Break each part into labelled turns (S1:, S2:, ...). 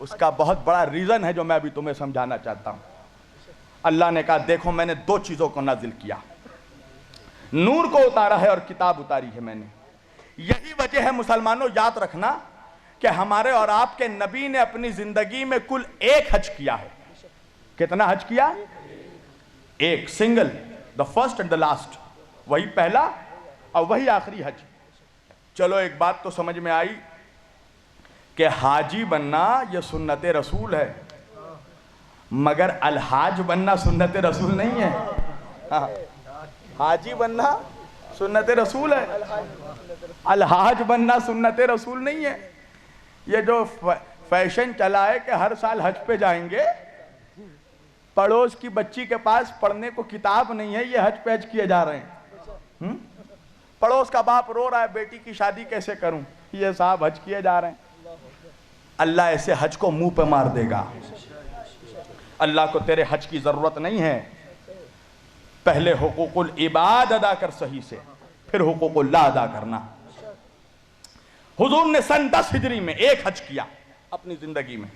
S1: उसका बहुत बड़ा रीज़न है जो मैं अभी तुम्हें समझाना चाहता हूँ। अल्लाह ने कहा देखो मैंने दो चीज़ों को नाजिल किया, नूर को उतारा है और किताब उतारी है मैंने। यही वजह है मुसलमानों, याद रखना कि हमारे और आपके नबी ने अपनी जिंदगी में कुल एक हज किया है। कितना हज किया? एक, single, the first and the last, वही पहला और वही आखिरी हज। चलो एक बात तो समझ में आई कि हाजी बनना यह सुन्नत रसूल है, मगर अलहाज बनना सुन्नत रसूल नहीं है। हाँ, हाजी बनना सुन्नत रसूल है, अलहाज बनना सुन्नत रसूल नहीं है। ये जो फैशन चला है कि हर साल हज पे जाएंगे, पड़ोस की बच्ची के पास पढ़ने को किताब नहीं है, ये हज पे हज किए जा रहे हैं। पड़ोस का बाप रो रहा है बेटी की शादी कैसे करूं, ये साहब हज किए जा रहे हैं। अल्लाह ऐसे हज को मुंह पे मार देगा। अल्लाह को तेरे हज की जरूरत नहीं है, पहले हुकूकुल इबाद अदा कर सही से, फिर हुकूकुल्लाह अदा करना। हुजूर ने सन 10 हिजरी में एक हज किया अपनी जिंदगी में,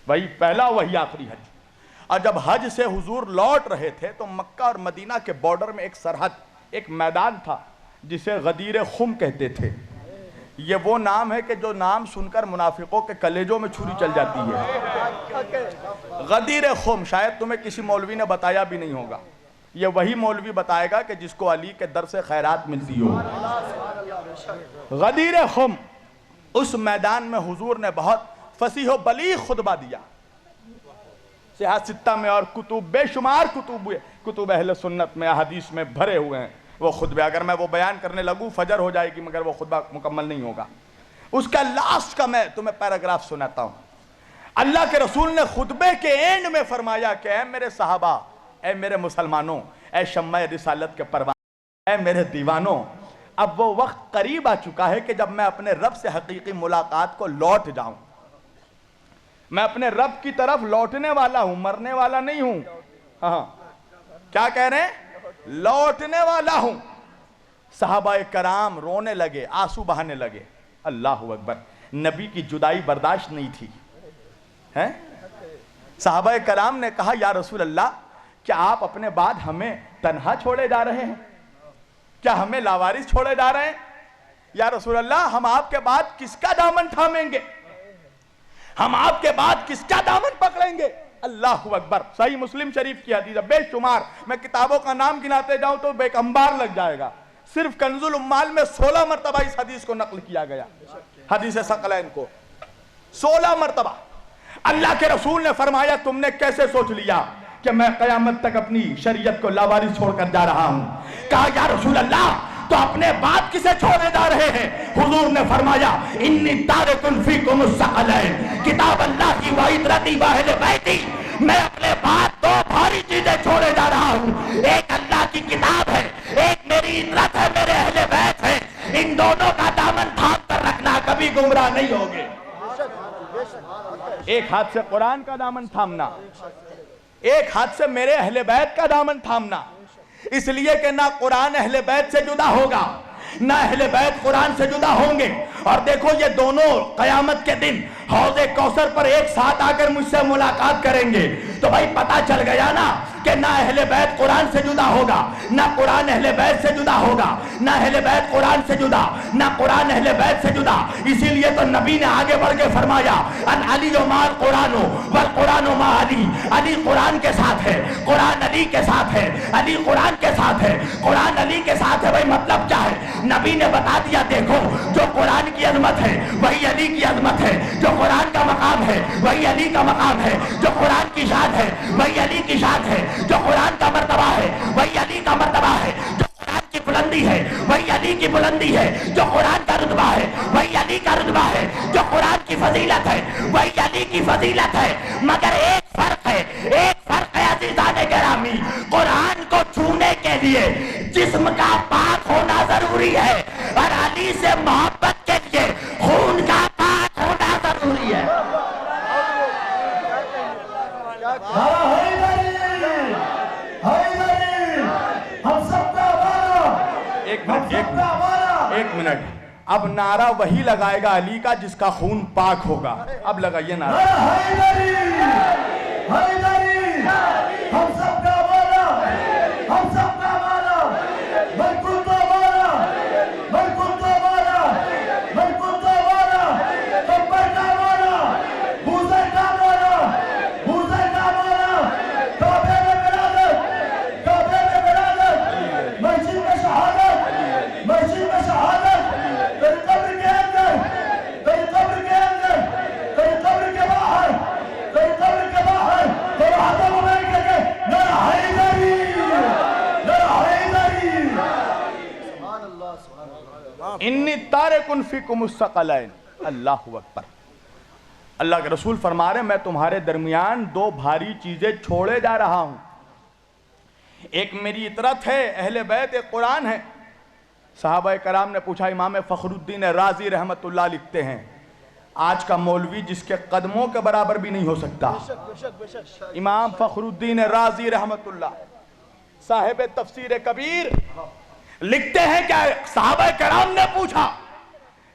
S1: वही पहला वही आखिरी हज। और जब हज से हुजूर लौट रहे थे तो मक्का और मदीना के बॉर्डर में एक सरहद, एक मैदान था जिसे गदीर खुम कहते थे। ये वो नाम है कि जो नाम सुनकर मुनाफिकों के कलेजों में छुरी चल जाती है। गदीर खुम शायद तुम्हें किसी मौलवी ने बताया भी नहीं होगा, ये वही मौलवी बताएगा कि जिसको अली के दर से खैरात मिलती हो। गदीर खुम, उस मैदान में हुजूर ने बहुत फसीह बलीग खुतबा दिया। सिहाह सित्ता में और कुतुब, बेशुमार कुतुब अहले सुन्नत में, हदीस में भरे हुए हैं वो खुतबे। अगर मैं वो बयान करने लगूं फजर हो जाएगी, मगर वो खुतबा मुकम्मल नहीं होगा। उसका लास्ट का मैं तुम्हें पैराग्राफ सुनाता हूं। अल्लाह के रसूल ने खुतबे के एंड में फरमाया कि ऐ मेरे सहाबा, ऐ मेरे मुसलमानों, ऐ शम्मा रिसालत के परवाने, ऐ मेरे दीवानों, अब वो वक्त करीब आ चुका है कि जब मैं अपने रब से हकीकी मुलाकात को लौट जाऊं। मैं अपने रब की तरफ लौटने वाला हूं, मरने वाला नहीं हूं। हाँ, क्या कह रहे हैं? लौटने वाला हूं। सहाबा कराम रोने लगे, आंसू बहाने लगे। अल्लाह अकबर, नबी की जुदाई बर्दाश्त नहीं थी। हैं? सहाबा कराम ने कहा या रसूल अल्लाह, क्या आप अपने बाद हमें तन्हा छोड़े जा रहे हैं? क्या हमें लावारिस छोड़े जा रहे हैं? या रसूल अल्लाह, हम आपके बाद किसका दामन थामेंगे? हम आपके बाद किसका दामन पकड़ेंगे? अल्लाह अकबर। सही मुस्लिम शरीफ की हदीस है, बेशुमार, मैं किताबों का नाम गिनाते जाऊं तो बेकंबार लग जाएगा। सिर्फ कंजुल उम्माल में 16 मरतबा इस हदीस को नकल किया गया, हदीस सकलैन को 16 मरतबा। अल्लाह के रसूल ने फरमाया तुमने कैसे सोच लिया कि मैं कयामत तक अपनी शरीयत को लावारिस छोड़कर जा रहा हूं? कहा या रसूल अल्लाह, तो अपने बात किसे छोड़े जा रहे हैं? हुजूर ने फरमाया इन्नी तारिकुन फीकुम अस्सक़लैन, किताब अल्लाह की व इतरती व अहले बैती, मैं अपने बात दो भारी चीजें छोड़े जा रहा हूं। एक अल्लाह की किताब है, एक मेरी इतरत है, मेरे अहले बैत है। इन दोनों का दामन थाम कर रखना, कभी गुमराह नहीं होगे। एक हाथ से कुरान का दामन थामना, एक हाथ से मेरे अहले बैत का दामन थामना। इसलिए कि ना कुरान अहले बैत से जुदा होगा, ना अहले बैत कुरान से जुदा होंगे। और देखो ये दोनों कयामत के दिन हौज़े कौसर पर एक साथ आकर मुझसे मुलाकात करेंगे। तो भाई पता चल गया ना कि ना अहले बैत कुरान से जुदा होगा, ना कुरान अहले बैत से जुदा होगा, ना अहले बैत कुरान से जुदा, ना कुरान अहले बैत से जुदा। इसीलिए तो नबी ने आगे बढ़ के फरमाया अन अली माल कुरानो वल कुरानो मा अली, अली कुरान के साथ है, कुरान अली के साथ है, अली कुरान के साथ है, कुरान अली के साथ है। भाई मतलब क्या है? नबी ने बता दिया देखो, जो कुरान की अजमत है वही अली की अजमत है, जो कुरान का मकाम है वही अली का मकाम है, जो कुरान की शान है वही अली की शान है, जो कुरान का मर्तबा है वही अली का मर्तबा है, जो कुरान की बुलंदी है वही अली की बुलंदी है, जो कुरान का रुतबा है वही अली का रुतबा है, जो कुरान की फजीलत है वही अली की फजीलत है। मगर एक फर्क है, एक फर्क है अज़ीज़ाने गिरामी, कुरान को छूने के लिए जिस्म का पाक होना जरूरी है और अली से मोहब्बत के लिए खून का पाक होना जरूरी है। एक मिनट अब नारा वही लगाएगा अली का जिसका खून पाक होगा। अब लगाइए नारा।
S2: हम सबका वाला, हम सबका वाला, बिल्कुल तो वाला, बिल्कुल तो वाला, बिल्कुल तो वाला, कब्र का वाला, बूज़र का वाला, बूज़र का वाला, काबे में विरादत, काबे में विरादत, मस्जिद में शहादत, मस्जिद में शहादत, तेरी कब्र के अंदर, तेरी कब्र के अंदर, तेरी कब्र के बाहर, तेरी कब्र के बाहर, तेरे हाथों में बैठ के नारा हैदरी, नारा हैदरी।
S1: इन्नी तारिकुन फीकुम अस्सक़लैन। अल्लाहु अकबर। अल्लाह के रसूल फरमा रहे मैं तुम्हारे दरमियान दो भारी चीजें छोड़े जा रहा हूं। एक मेरी इतरत है, अहले बैत, एक कुरान है। सहाबा कराम ने पूछा, इमाम फखरुद्दीन राजी रहमतुल्लाह लिखते हैं, आज का मौलवी जिसके कदमों के बराबर भी नहीं हो सकता। इमाम फखरुद्दीन राजी रहमतुल्लाह साहिब तफसीर कबीर लिखते हैं, क्या सहाबा कराम ने पूछा,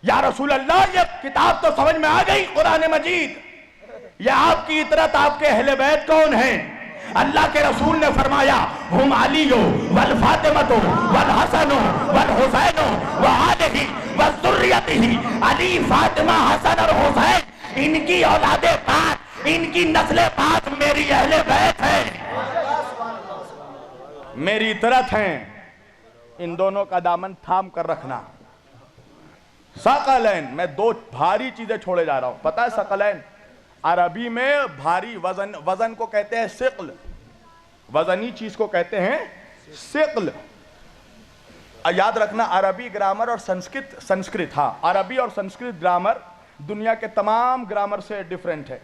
S1: या रसूल अल्लाह ये किताब तो समझ में आ गई कुरान मजीद, ये आपकी इतरत, आपके अहले बैत कौन है? अल्लाह के रसूल ने फरमाया, हुम अलीयो वल फातिमतो वल हसनो वल हुसैनो व आलिही व ज़ुर्रियतिही। अली, फातिमा, हसन और हुसैन, इनकी औलादे पाक, इनकी नस्लें पाक मेरी अहले बैत है, मेरी इतरत हैं। इन दोनों का दामन थाम कर रखना। सकलैन, मैं दो भारी चीजें छोड़े जा रहा हूं। पता है सकलैन अरबी में भारी, वजन, वजन को कहते हैं सिक्ल, वजनी चीज को कहते हैं सिक्ल। याद रखना, अरबी ग्रामर और संस्कृत, हाँ, अरबी और संस्कृत ग्रामर दुनिया के तमाम ग्रामर से डिफरेंट है।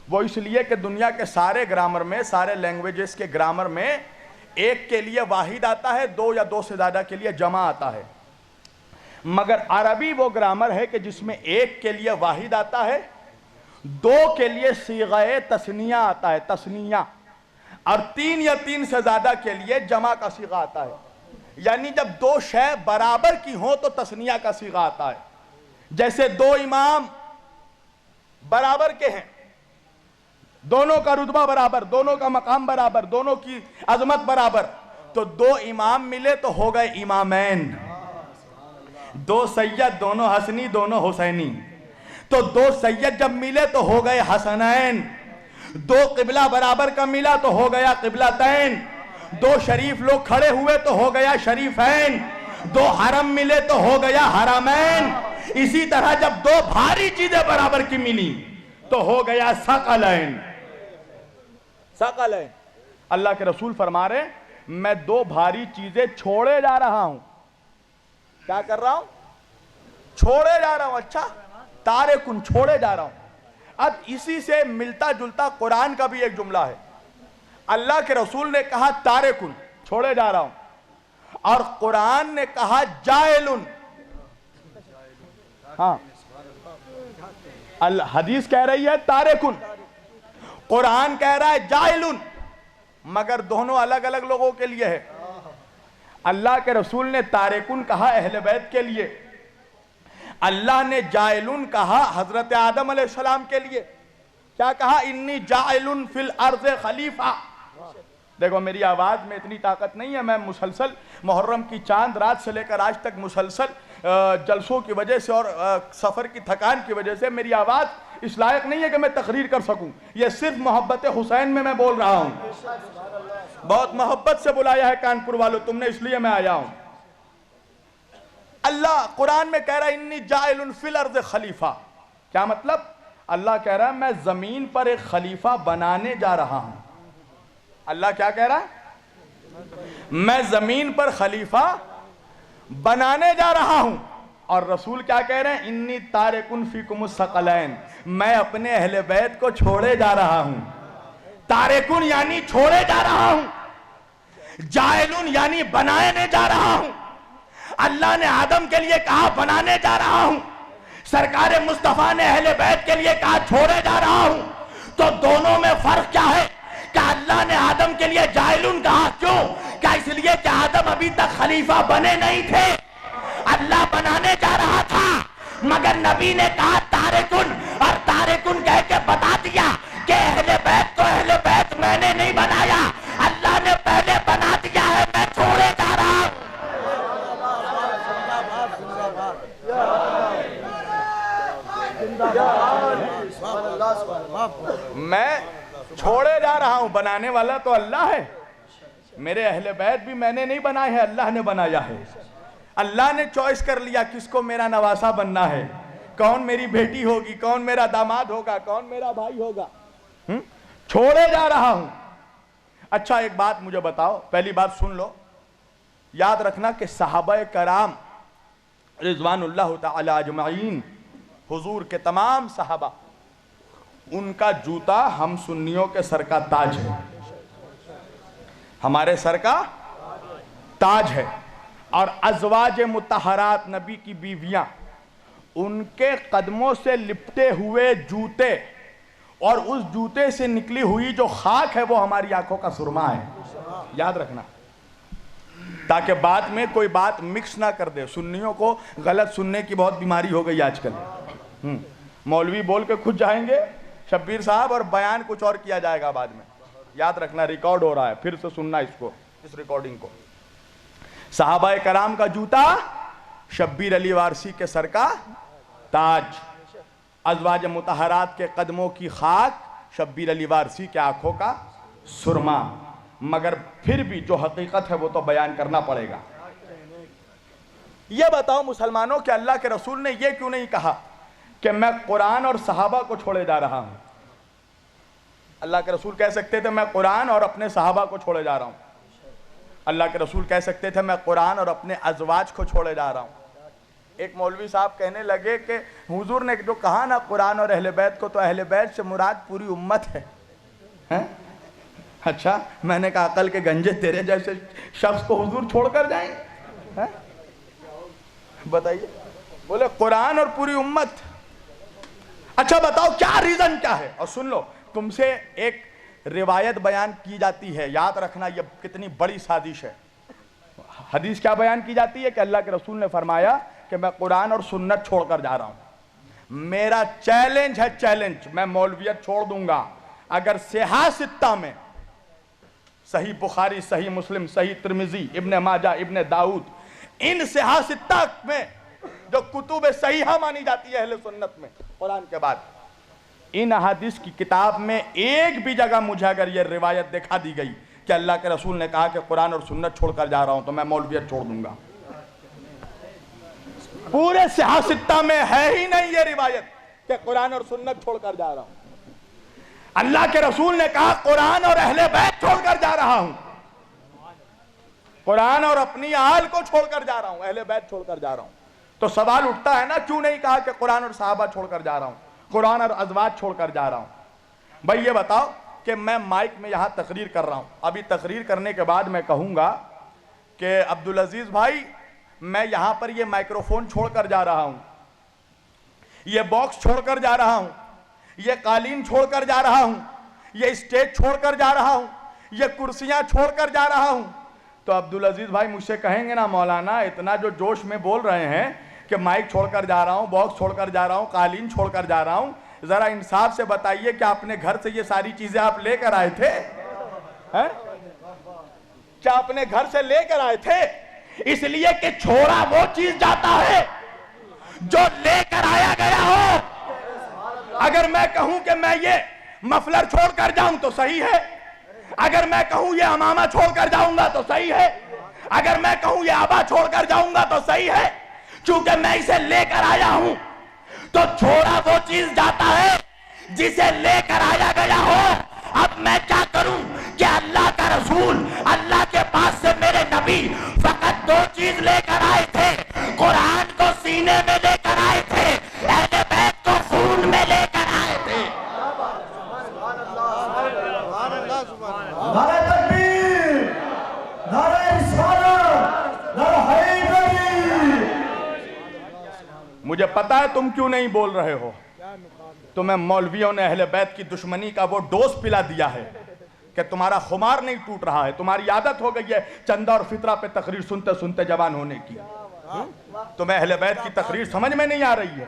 S1: वो इसलिए कि दुनिया के सारे ग्रामर में, सारे लैंग्वेजेस के ग्रामर में एक के लिए वाहिद आता है, दो या दो से ज्यादा के लिए जमा आता है। मगर अरबी वो ग्रामर है कि जिसमें एक के लिए वाहिद आता है, दो के लिए सीग़े तस्निया आता है, तस्निया, और तीन या तीन से ज्यादा के लिए जमा का सीगा आता है। यानी जब दो शय बराबर की हो तो तस्निया का सीगा आता है। जैसे दो इमाम बराबर के हैं, दोनों का रुतबा बराबर, दोनों का मकाम बराबर, दोनों की अजमत बराबर, तो दो इमाम मिले तो हो गए इमामैन। दो सैयद, दोनों हसनी, दोनों हुसैनी, तो दो सैयद जब मिले तो हो गए हसनैन। दो किबला बराबर का मिला तो हो गया किबलातैन। दो शरीफ लोग खड़े हुए तो हो गया शरीफैन। दो हरम मिले तो हो गया हरमैन। इसी तरह जब दो भारी चीजें बराबर की मिली तो हो गया सकलैन। सकलैन। अल्लाह के रसूल फरमा रहे मैं दो भारी चीजें छोड़े जा रहा हूं। क्या कर रहा हूं? छोड़े जा रहा हूं। अच्छा, तारिकुन, छोड़े जा रहा हूं। अब इसी से मिलता जुलता कुरान का भी एक जुमला है। अल्लाह के रसूल ने कहा तारिकुन, छोड़े जा रहा हूं, और कुरान ने कहा जाइलुन। हाँ, हदीस कह रही है तारिकुन, कुरान कह रहा है जाइलुन, मगर दोनों अलग अलग लोगों के लिए है। अल्लाह के रसूल ने तारिकुन कहा अहले बैत के लिए, अल्लाह ने जाइलुन कहा हजरत आदम अलैहिस्सलाम के लिए। क्या कहा? इन्नी जाइलुन फिल अर्ज़ खलीफा। देखो मेरी आवाज में इतनी ताकत नहीं है, मैं मुसलसल मुहर्रम की चांद रात से लेकर आज तक मुसलसल जलसों की वजह से और सफर की थकान की वजह से मेरी आवाज इस लायक नहीं है कि मैं तकरीर कर सकूं। यह सिर्फ मोहब्बत हुसैन में मैं बोल रहा हूं। बहुत मोहब्बत से बुलाया है कानपुर वालों तुमने, इसलिए मैं आया हूं। अल्लाह कुरान में कह रहा है इन्नी जाइलुन फिल अर्ज़ खलीफा। क्या मतलब? अल्लाह कह रहा है मैं जमीन पर एक खलीफा बनाने जा रहा हूं। अल्लाह क्या कह रहा है? मैं जमीन पर खलीफा बनाने जा रहा हूं। और रसूल क्या कह रहे हैं? इन्नी तारिकुन फीकुमुस सकलैन, मैं अपने अहले बैत को छोड़े जा रहा हूं। तारिकुन यानी छोड़े जा रहा हूं, जाइलुन यानी बनाने जा रहा हूं। अल्लाह ने आदम के लिए कहा बनाने जा रहा हूं, सरकार मुस्तफा ने अहले बैत के लिए कहा छोड़े जा रहा हूं। तो दोनों में फर्क क्या है? क्या अल्लाह ने आदम के लिए जाइलुन कहा? क्यों? क्या इसलिए कि आदम अभी तक खलीफा बने नहीं थे?
S3: अल्लाह बनाने जा रहा था, मगर नबी ने कहा तारिकुन, और तारिकुन कह के बता दिया कि अहले बैत को अहले बैत मैंने नहीं बनाया, अल्लाह ने पहले बना दिया है, मैं छोड़े जा रहा हूं।
S1: मैं छोड़े जा रहा हूं, बनाने वाला तो अल्लाह है। मेरे अहले बैत भी मैंने नहीं बनाए हैं, अल्लाह ने बनाया है। अल्लाह ने चॉइस कर लिया किसको मेरा नवासा बनना है, कौन मेरी बेटी होगी, कौन मेरा दामाद होगा, कौन मेरा भाई होगा। छोड़े जा रहा हूं। अच्छा एक बात मुझे बताओ, पहली बात सुन लो, याद रखना कि सहाबा कराम रिजवानुल्लाह ताला अजमाइन, हुजूर के तमाम सहाबा, उनका जूता हम सुन्नियों के सर का ताज है, हमारे सर का ताज है। और अज़वाज मुतहरात, नबी की बीवियां, उनके कदमों से लिपटे हुए जूते और उस जूते से निकली हुई जो खाक है वो हमारी आंखों का सुरमा है। याद रखना, ताकि बाद में कोई बात मिक्स ना कर दे। सुन्नियों को गलत सुनने की बहुत बीमारी हो गई आजकल। मौलवी बोल के खुद जाएंगे शब्बीर साहब, और बयान कुछ और किया जाएगा बाद में। याद रखना, रिकॉर्ड हो रहा है, फिर से सुनना इसको, इस रिकॉर्डिंग को। सहाबा कराम का जूता शब्बीर अली वारसी के सर का ताज, अज़वाज मुतहरात के कदमों की खाक शब्बीर अली वारसी के आंखों का सुरमा। मगर फिर भी जो हकीकत है वो तो बयान करना पड़ेगा। ये बताओ मुसलमानों के अल्लाह के रसूल ने ये क्यों नहीं कहा कि मैं कुरान और सहाबा को छोड़े जा रहा हूं। अल्लाह के रसूल कह सकते थे मैं कुरान और अपने सहाबा को छोड़े जा रहा हूं। अल्लाह के रसूल कह सकते थे मैं कुरान और अपने अज़वाज को छोड़े जा रहा हूं। एक मौलवी साहब कहने लगे कि हुजूर ने जो कहा ना कुरान और अहले बैत को, तो अहले बैत से मुराद पूरी उम्मत है, हैं? अच्छा, मैंने कहा अकल के गंजे तेरे जैसे शख्स को हुजूर छोड़कर जाएंगे, हैं? बताइए। बोले कुरान और पूरी उम्मत। अच्छा बताओ क्या रीजन क्या है। और सुन लो, तुमसे एक रिवायत बयान की जाती है, याद रखना ये कितनी बड़ी साजिश है। हदीस क्या बयान की जाती है कि अल्लाह के रसूल ने फरमाया कि मैं कुरान और सुन्नत छोड़कर जा रहा हूं। मेरा चैलेंज है, चैलेंज, मैं मौलवियत छोड़ दूंगा अगर सिहासित्ता में सही बुखारी, सही मुस्लिम, सही तिरमिजी, इब्ने माजा, इब्ने दाऊद, इन सिहासित्ता में जो कुतुब सहीहा मानी जाती है अहले सुन्नत में कुरान के बाद, इन हदीस की किताब में एक भी जगह मुझे अगर यह रिवायत दिखा दी गई कि अल्लाह के रसूल ने कहा कि कुरान और सुन्नत छोड़कर जा रहा हूं, तो मैं मौलवियत छोड़ दूंगा। पूरे सियासत्ता में है ही नहीं ये रिवायत कि कुरान और सुन्नत छोड़कर जा रहा हूं। अल्लाह के रसूल ने कहा कुरान और अहले बैत छोड़कर जा रहा हूं, कुरान और अपनी आल को छोड़कर जा रहा हूं, अहले बैत छोड़कर जा रहा हूं। तो सवाल उठता है ना, क्यों नहीं कहा कि कुरान और सहाबा छोड़कर जा रहा हूं, कुरान और अज़वाज छोड़कर जा रहा हूं। भाई ये बताओ कि मैं माइक में यहां तकरीर कर रहा हूं, अभी तकरीर करने के बाद मैं कहूंगा कि अब्दुल अजीज भाई मैं यहां पर ये माइक्रोफोन छोड़कर जा रहा हूं, ये बॉक्स छोड़कर जा रहा हूं, ये कालीन छोड़कर जा रहा हूं, ये स्टेज छोड़कर जा रहा हूं, ये कुर्सियां छोड़कर जा रहा हूं, तो अब्दुल अजीज भाई मुझसे कहेंगे ना मौलाना इतना जो जोश में बोल रहे हैं कि माइक छोड़कर जा रहा हूं, बॉक्स छोड़कर जा रहा हूं, कालीन छोड़कर जा रहा हूं, जरा इंसाफ से बताइए कि अपने घर से ये सारी चीजें आप लेकर आए थे? हैं? क्या अपने घर से लेकर आए थे? इसलिए कि छोड़ा वो चीज जाता है जो लेकर आया गया हो। अगर मैं कहूं कि मैं ये मफलर छोड़कर जाऊं तो सही है, अगर मैं कहूं ये अमामा छोड़कर जाऊंगा तो सही है, अगर मैं कहूं ये आबा छोड़कर जाऊंगा तो सही है, क्योंकि मैं इसे लेकर आया हूं। तो छोड़ा वो चीज जाता है जिसे लेकर आया गया हो। अब मैं क्या करूं कि अल्लाह का रसूल, अल्लाह के पास से मेरे नबी फकत दो चीज लेकर आए थे, कुरान को सीने में लेकर आए थे, अहले बैत को खून में लेकर आए थे।
S2: नारे तकबीर, नारे रिसालत, नारे हैदरी।
S1: मुझे पता है तुम क्यों नहीं बोल रहे हो। तुम्हें मौलवियों ने अहले बैत की दुश्मनी का वो डोज पिला दिया है कि तुम्हारा खुमार नहीं टूट रहा है, तुम्हारी आदत हो गई है चंदा और फितरा पे तकरीर सुनते सुनते जवान होने की। तुम्हें अहले बैत की तकरीर समझ में नहीं आ रही है?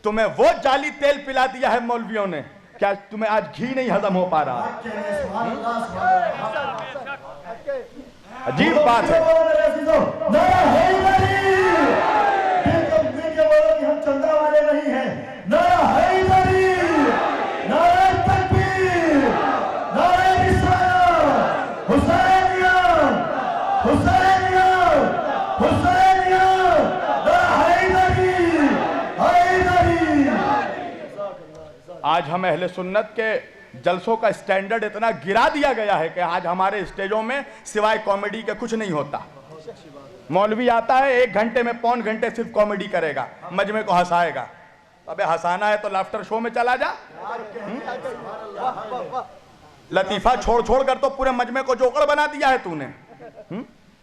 S1: तुम्हें वो जाली तेल पिला दिया है मौलवियों ने, क्या तुम्हें आज घी नहीं हजम हो पा रहा? अजीब बात है।
S2: हम चंदा वाले नहीं हैं। नारा हैदरी, नारा तकबीर, नारा रिसालत, हुसैनिया, हुसैनिया, हुसैनिया, नारा हैदरी, हैदरी।
S1: आज हम अहले सुन्नत के जलसों का स्टैंडर्ड इतना गिरा दिया गया है कि आज हमारे स्टेजों में सिवाय कॉमेडी के कुछ नहीं होता। मौलवी आता है 1 घंटे में पौन घंटे सिर्फ कॉमेडी करेगा, मजमे को हंसाएगा। अबे हंसाना है तो लाफ्टर शो में चला जा। लतीफा छोड़ छोड़ कर तो पूरे मजमे को जोकड़ बना दिया है तूने।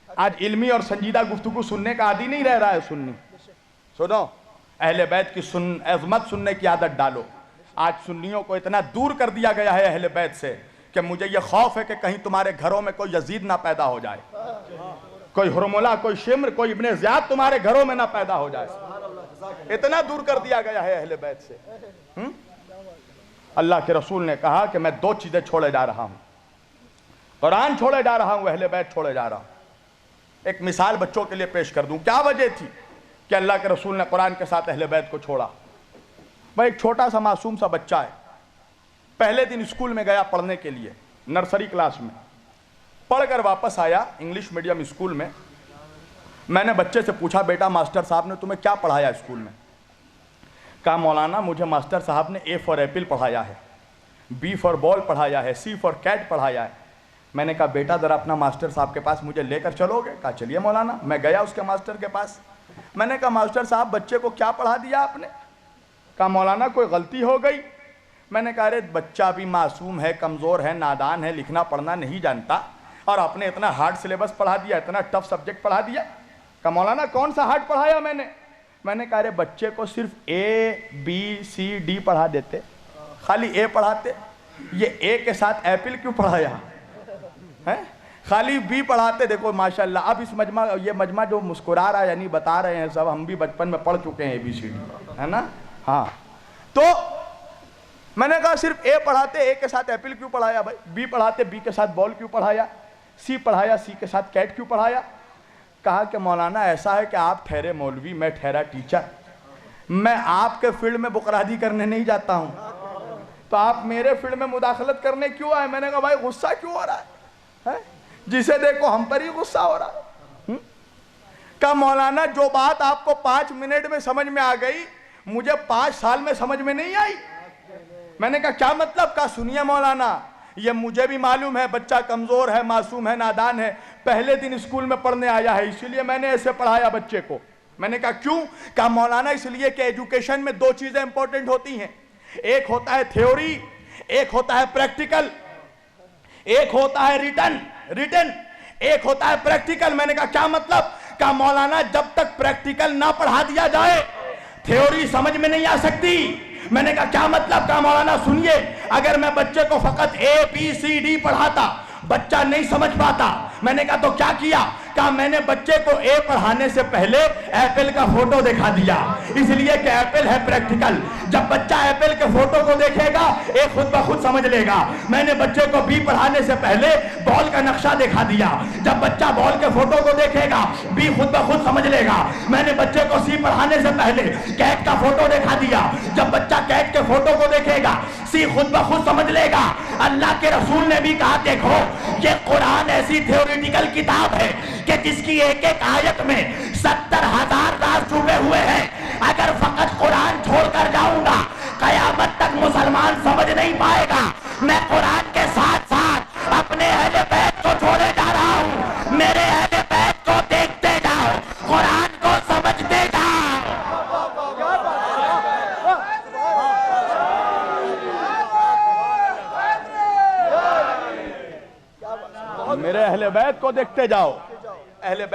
S1: आज इल्मी और संजीदा गुफ्तगू सुनने का आदी नहीं रह रहा है सुन्नी। सुनो, अहले बैत की अज़मत सुनने की आदत डालो। आज सुन्नियों को इतना दूर कर दिया गया है अहले बैत से कि मुझे यह खौफ है कि कहीं तुम्हारे घरों में कोई यजीद ना पैदा हो जाए, कोई हुरमुला, कोई शिम्र, कोई इब्ने ज़ियाद तुम्हारे घरों में ना पैदा हो जाए। इतना दूर कर दिया गया है अहले बैत से। अल्लाह के रसूल ने कहा कि मैं 2 चीजें छोड़े जा रहा हूं, कुरान छोड़े जा रहा हूं, अहले बैत छोड़े जा रहा हूं। एक मिसाल बच्चों के लिए पेश कर दूं। क्या वजह थी कि अल्लाह के रसूल ने कुरान के साथ अहले बैत को छोड़ा? भाई एक छोटा सा मासूम सा बच्चा है, पहले दिन स्कूल में गया पढ़ने के लिए, नर्सरी क्लास में पढ़कर वापस आया इंग्लिश मीडियम स्कूल में। मैंने बच्चे से पूछा, बेटा मास्टर साहब ने तुम्हें क्या पढ़ाया स्कूल में? कहा मौलाना मुझे मास्टर साहब ने A फॉर एप्पल पढ़ाया है, B फॉर बॉल पढ़ाया है, C फॉर कैट पढ़ाया है। मैंने कहा बेटा ज़रा अपना मास्टर साहब के पास मुझे लेकर चलोगे? कहा चलिए मौलाना। मैं गया उसके मास्टर के पास। मैंने कहा मास्टर साहब बच्चे को क्या पढ़ा दिया आपने? कहा मौलाना कोई गलती हो गई। मैंने कहा अरे बच्चा भी मासूम है, कमज़ोर है, नादान है, लिखना पढ़ना नहीं जानता और आपने इतना हार्ड सिलेबस पढ़ा दिया, इतना टफ सब्जेक्ट पढ़ा दिया। कहा मौलाना कौन सा हार्ड पढ़ाया मैंने कहा अरे बच्चे को सिर्फ A B C D पढ़ा देते, खाली A पढ़ाते, ये A के साथ एप्पल क्यों पढ़ाया है? खाली B पढ़ाते। देखो माशाल्लाह, अब इस ये मजमा जो मुस्कुरा रहा है यानी बता रहे हैं सब, हम भी बचपन में पढ़ चुके हैं ABCD, है ना? हाँ, तो मैंने कहा सिर्फ A पढ़ाते, A के साथ एप्पल क्यों पढ़ाया भाई? B पढ़ाते, B के साथ बॉल क्यों पढ़ाया? C पढ़ाया, C के साथ कैट क्यों पढ़ाया? कहा कि मौलाना ऐसा है कि आप ठहरे मौलवी, मैं ठहरा टीचर, मैं आपके फील्ड में बुकरादी करने नहीं जाता हूं, तो आप मेरे फील्ड में मुदाखलत करने क्यों आए? मैंने कहा भाई गुस्सा क्यों हो रहा है? जिसे देखो हम पर ही गुस्सा हो रहा है। कहा मौलाना जो बात आपको 5 मिनट में समझ में आ गई, मुझे 5 साल में समझ में नहीं आई। मैंने कहा क्या मतलब? कहा सुनिए मौलाना, ये मुझे भी मालूम है बच्चा कमजोर है, मासूम है, नादान है, पहले दिन स्कूल में पढ़ने आया है, इसीलिए मैंने ऐसे पढ़ाया बच्चे को। मैंने कहा क्यों? कहा मौलाना इसलिए कि एजुकेशन में 2 चीजें इंपॉर्टेंट होती हैं, एक होता है थ्योरी, एक होता है प्रैक्टिकल, एक होता है रिटन, एक होता है प्रैक्टिकल। मैंने कहा क्या मतलब? कहा मौलाना जब तक प्रैक्टिकल ना पढ़ा दिया जाए थ्योरी समझ में नहीं आ सकती। मैंने कहा क्या मतलब? कहा मौलाना सुनिए, अगर मैं बच्चे को फकत ABCD पढ़ाता, बच्चा नहीं समझ पाता। मैंने कहा तो क्या किया? कहा मैंने बच्चे को A पढ़ाने से पहले एप्पल का फोटो दिखा दिया, इसलिए कि एप्पल है प्रैक्टिकल। जब बच्चा एप्पल के फोटो को देखेगा A खुद ब खुद समझ लेगा। मैंने बच्चे को B पढ़ाने से पहले बॉल का नक्शा दिखा दिया, जब बच्चा बॉल के फोटो को देखेगा B खुद ब खुद समझ लेगा। मैंने बच्चे को C पढ़ाने से पहले कैट का फोटो दिखा दिया, जब बच्चा कैट के फोटो को देखेगा C खुद ब खुद समझ लेगा। अल्लाह के रसूल ने भी कहा देखो ये कुरान ऐसी थ्योरेटिकल किताब है कि जिसकी एक एक आयत में 70,000 राज छुपे हुए हैं। अगर फकत कुरान छोड़कर जाऊंगा कयामत तक मुसलमान समझ नहीं पाएगा। मैं कुरान के साथ साथ अपने अहले बैत को छोड़े जा रहा हूं। मेरे अहले बैत को देखते जाओ, कुरान को समझते जाओ। मेरे अहले बैत को देखते जाओ। अहले बैत